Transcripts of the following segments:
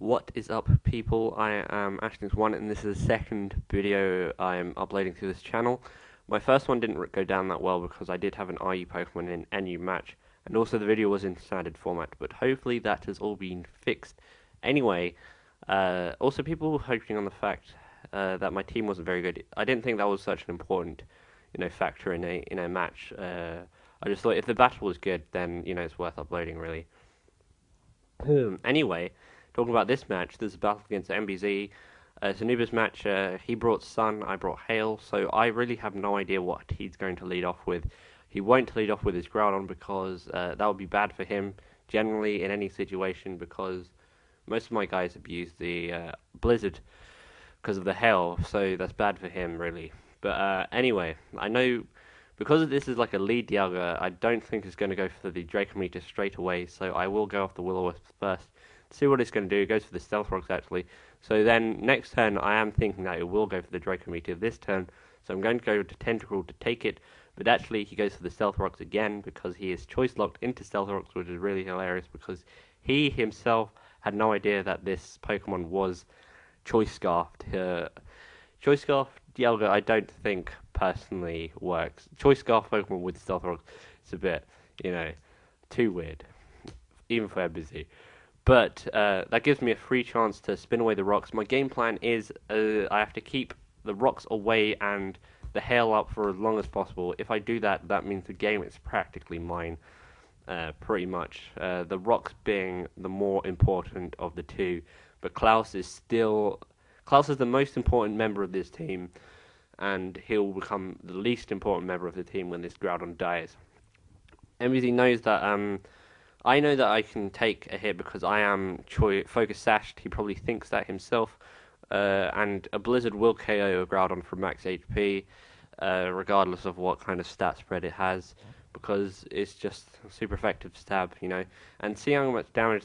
What is up, people? I am ashlynx1 and this is the second video I am uploading to this channel. My first one didn't go down that well because I did have an IE Pokemon in NU match, and also the video was in standard format, but hopefully that has all been fixed. Anyway, also people were hoping on the fact that my team wasn't very good. I didn't think that was such an important, factor in a match. I just thought if the battle was good, then it's worth uploading, really. Anyway, talking about this match, there's a battle against MBZ. It's a Nuba's match. He brought Sun, I brought Hail, so I really have no idea what he's going to lead off with. He won't lead off with his Groudon because that would be bad for him, generally, in any situation, because most of my guys abuse the Blizzard because of the Hail, so that's bad for him, really. But anyway, I know because this is like a lead Dialga, I don't think it's going to go for the Draco Meteor straight away, so I will go off the Will-O-Wisp first. See what it's going to do. It goes for the Stealth Rocks, actually. So then, next turn, I am thinking that it will go for the Draco Meteor this turn, so I'm going to go to Tentacruel to take it, but actually he goes for the Stealth Rocks again, because he is choice locked into Stealth Rocks, which is really hilarious, because he himself had no idea that this Pokemon was choice scarfed. Choice Scarf Dialga, I don't think personally works. Choice Scarf Pokemon with Stealth Rocks, it's a bit, too weird, even for busy. But that gives me a free chance to spin away the rocks. My game plan is I have to keep the rocks away and the hail up for as long as possible. If I do that, that means the game is practically mine, pretty much. The rocks being the more important of the two, but Klaus is the most important member of this team, and he'll become the least important member of the team when this Groudon dies. MBZ knows that I know that I can take a hit because I am focus sashed. He probably thinks that himself, and a Blizzard will KO a Groudon from max HP, regardless of what kind of stat spread it has, because it's just a super effective stab, and see how much damage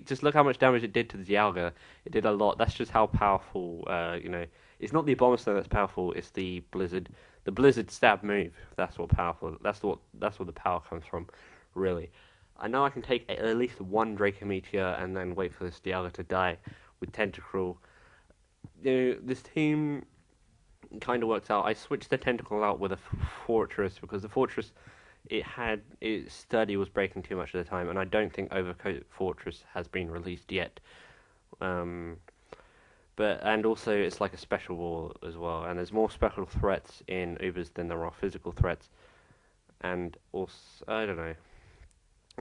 just look how much damage it did to the Dialga. It did a lot. That's just how powerful, it's not the Abomasnow that's powerful, it's the Blizzard stab move. That's what powerful, that's what the power comes from, really. I know I can take at least one Draco Meteor and then wait for this Dialga to die with Tentacruel. This team kind of works out. I switched the Tentacle out with a Fortress because the Fortress, its sturdy was breaking too much at the time, and I don't think Overcoat Fortress has been released yet. And also it's like a special wall as well, and there's more special threats in Ubers than there are physical threats, and also I don't know.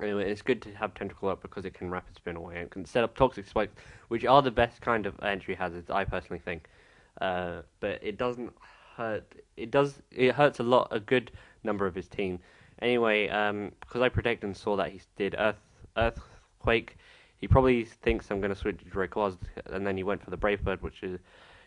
Anyway, it's good to have Tentacle up because it can rapid spin away and can set up Toxic Spikes, which are the best kind of entry hazards, I personally think. But it doesn't hurt. It hurts a lot, a good number of his team. Anyway, because I predicted and saw that he did Earthquake, he probably thinks I'm going to switch to Rayquaza, and then he went for the Brave Bird, which is,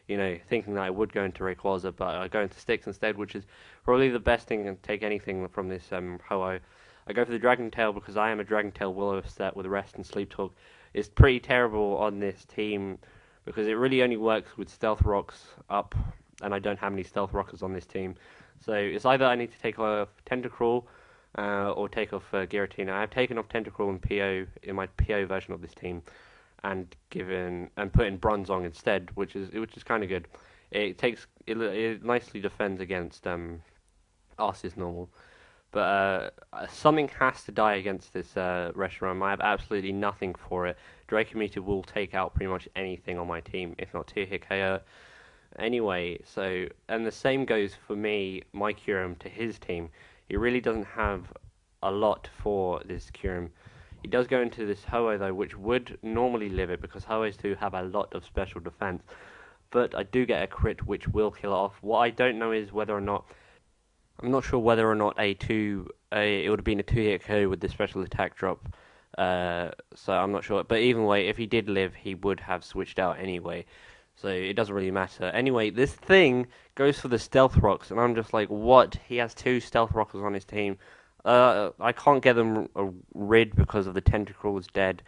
thinking that I would go into Rayquaza, but I go into Sticks instead, which is probably the best thing and take anything from this Ho-Oh. I go for the Dragon Tail because I am a Dragon Tail Will-O-Wisp set with Rest and Sleep Talk. It's pretty terrible on this team because it really only works with Stealth Rocks up, and I don't have any Stealth Rockers on this team. So it's either I need to take off Tentacruel or take off Giratina. I have taken off Tentacruel and PO in my PO version of this team, and put in Bronzong instead, which is kind of good. It nicely defends against Arceus normal. But something has to die against this Reshiram. I have absolutely nothing for it. Draco Meteor will take out pretty much anything on my team, if not 2-hit KO. Anyway, and the same goes for me, my Kyurem, to his team. He really doesn't have a lot for this Kyurem. He does go into this Ho-Oh though, which would normally live it, because Ho-Ohs do have a lot of special defense. But I do get a crit, which will kill it off. What I don't know is whether or not, I'm not sure whether or not it would have been a 2-hit KO with the special attack drop. So I'm not sure. But even way, if he did live, he would have switched out anyway. So it doesn't really matter. Anyway, this thing goes for the Stealth Rocks, and I'm just like, what? He has 2 Stealth Rockers on his team. I can't get them rid because of the Tentacruel is dead.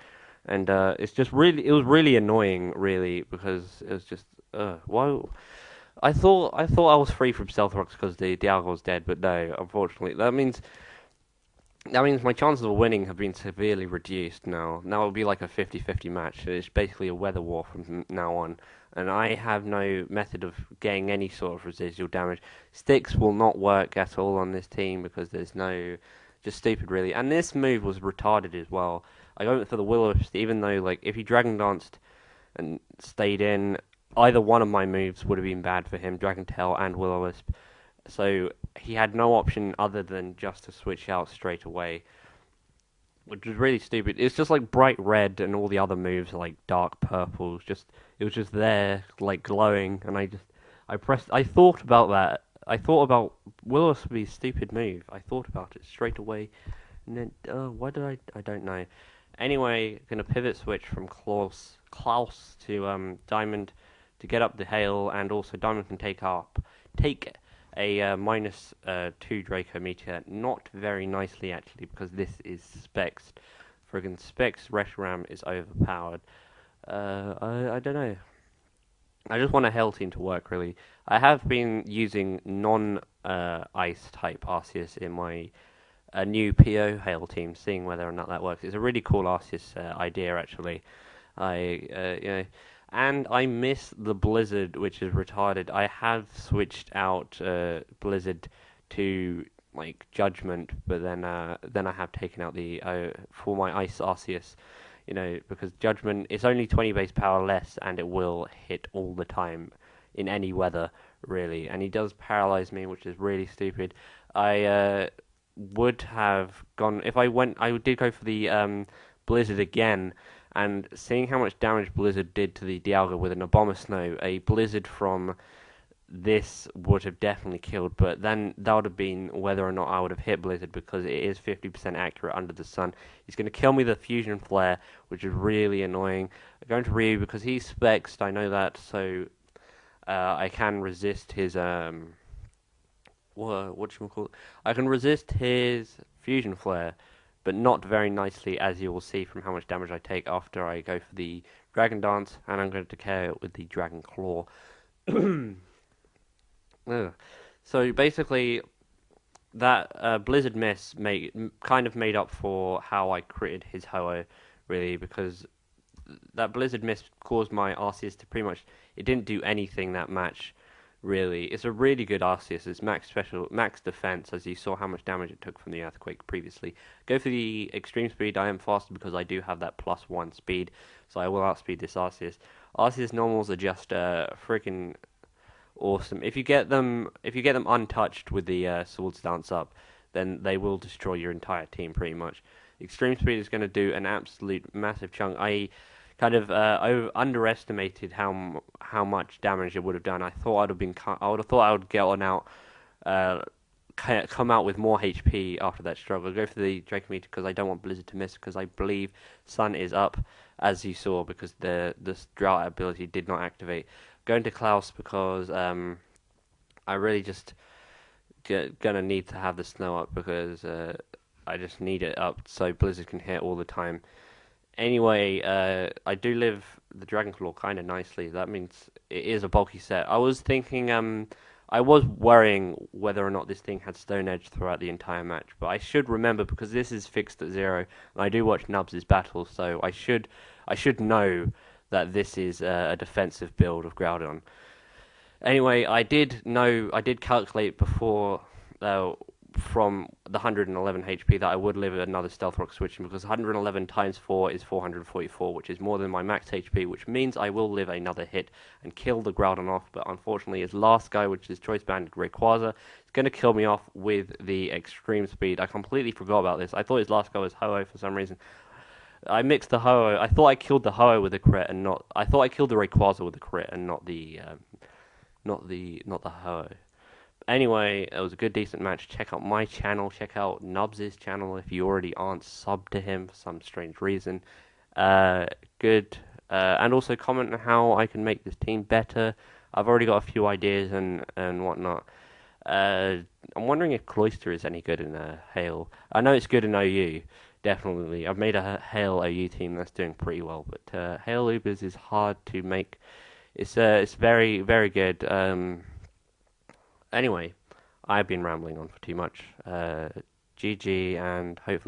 And it was really annoying, really, because it was just, why? I thought I was free from Stealth Rocks because the Dialga was dead, but no, unfortunately. That means That means my chances of winning have been severely reduced now. Now it'll be like a 50-50 match. It's basically a weather war from now on. And I have no method of getting any sort of residual damage. Sticks will not work at all on this team because there's no... Just stupid, really. And this move was retarded as well. I went for the Will-O-Wisp, even though, like, if he Dragon Danced and stayed in, either one of my moves would have been bad for him, Dragon Tail and Will-O-Wisp. So he had no option other than just to switch out straight away, which was really stupid. It's just like bright red and all the other moves are like dark purple. It was just there, like glowing, and I thought about that. I thought about Will-O-Wisp's stupid move. I thought about it straight away, and then why did I don't know. Anyway, gonna pivot switch from Klaus to Diamond to get up the hail, and also Diamond can take a -2 Draco Meteor. Not very nicely actually, because this is Specs. Friggin' Specs Reshiram is overpowered. I don't know. I just want a Hail team to work really. I have been using non-ice type Arceus in my new PO Hail team, seeing whether or not that works. It's a really cool Arceus idea actually. You know, and I miss the Blizzard, which is retarded. I have switched out Blizzard to like Judgment, but then I have taken out the for my Ice Arceus. You know, because Judgment is only 20 base power less, and it will hit all the time in any weather, really. And he does paralyze me, which is really stupid. I would have gone if I went. I did go for the Blizzard again, and seeing how much damage Blizzard did to the Dialga with an Abomasnow, a Blizzard from this would have definitely killed, but then that would have been whether or not I would have hit Blizzard, because it is 50% accurate under the sun. He's going to kill me the Fusion Flare, which is really annoying. I'm going to Ryu because he's Spexed, I know that, so I can resist his whatchamacallit? I can resist his Fusion Flare, but not very nicely, as you will see from how much damage I take after I go for the Dragon Dance, and I'm going to KO it with the Dragon Claw. Ugh. So basically, that Blizzard miss kind of made up for how I critted his Ho-Oh, really, because that Blizzard miss caused my Arceus to pretty much... It didn't do anything that match, really. It's a really good Arceus. It's max defense, as you saw how much damage it took from the Earthquake previously. Go for the Extreme Speed. I am faster because I do have that +1 speed, so I will outspeed this Arceus. Arceus normals are just freaking awesome. If you get them untouched with the Swords Dance up, then they will destroy your entire team pretty much. Extreme Speed is going to do an absolute massive chunk. I kind of underestimated how much damage it would have done. I would have thought I would get on out, come out with more HP after that struggle. Go for the Draco Meteor because I don't want Blizzard to miss, because I believe Sun is up, as you saw, because the drought ability did not activate. Going to Klaus because I really just gonna need to have the snow up, because I just need it up so Blizzard can hit all the time. Anyway, I do live the Dragon Claw kind of nicely. That means it is a bulky set. I was thinking, I was worrying whether or not this thing had Stone Edge throughout the entire match, but I should remember, because this is fixed at 0, and I do watch Nubs' battles, so I should know that this is a defensive build of Groudon. Anyway, I did calculate before from the 111 HP that I would live another Stealth Rock switching, because 111 times 4 is 444, which is more than my max HP, which means I will live another hit and kill the Groudon off. But unfortunately, his last guy, which is Choice Banded Rayquaza, is going to kill me off with the Extreme Speed. I completely forgot about this. I thought his last guy was Ho-Oh for some reason. I mixed the Ho-Oh. I thought I killed the Ho-Oh with a crit, and not... I thought I killed the Rayquaza with a crit, and not the Ho-Oh. Anyway, it was a good, decent match. Check out my channel. Check out Nubs' channel if you already aren't subbed to him for some strange reason. Good. And also comment on how I can make this team better. I've already got a few ideas and whatnot. I'm wondering if Cloyster is any good in Hail. I know it's good in OU, definitely. I've made a Hail OU team that's doing pretty well, but Hail Ubers is hard to make. It's very, very good. Anyway, I've been rambling on for too much. GG, and hopefully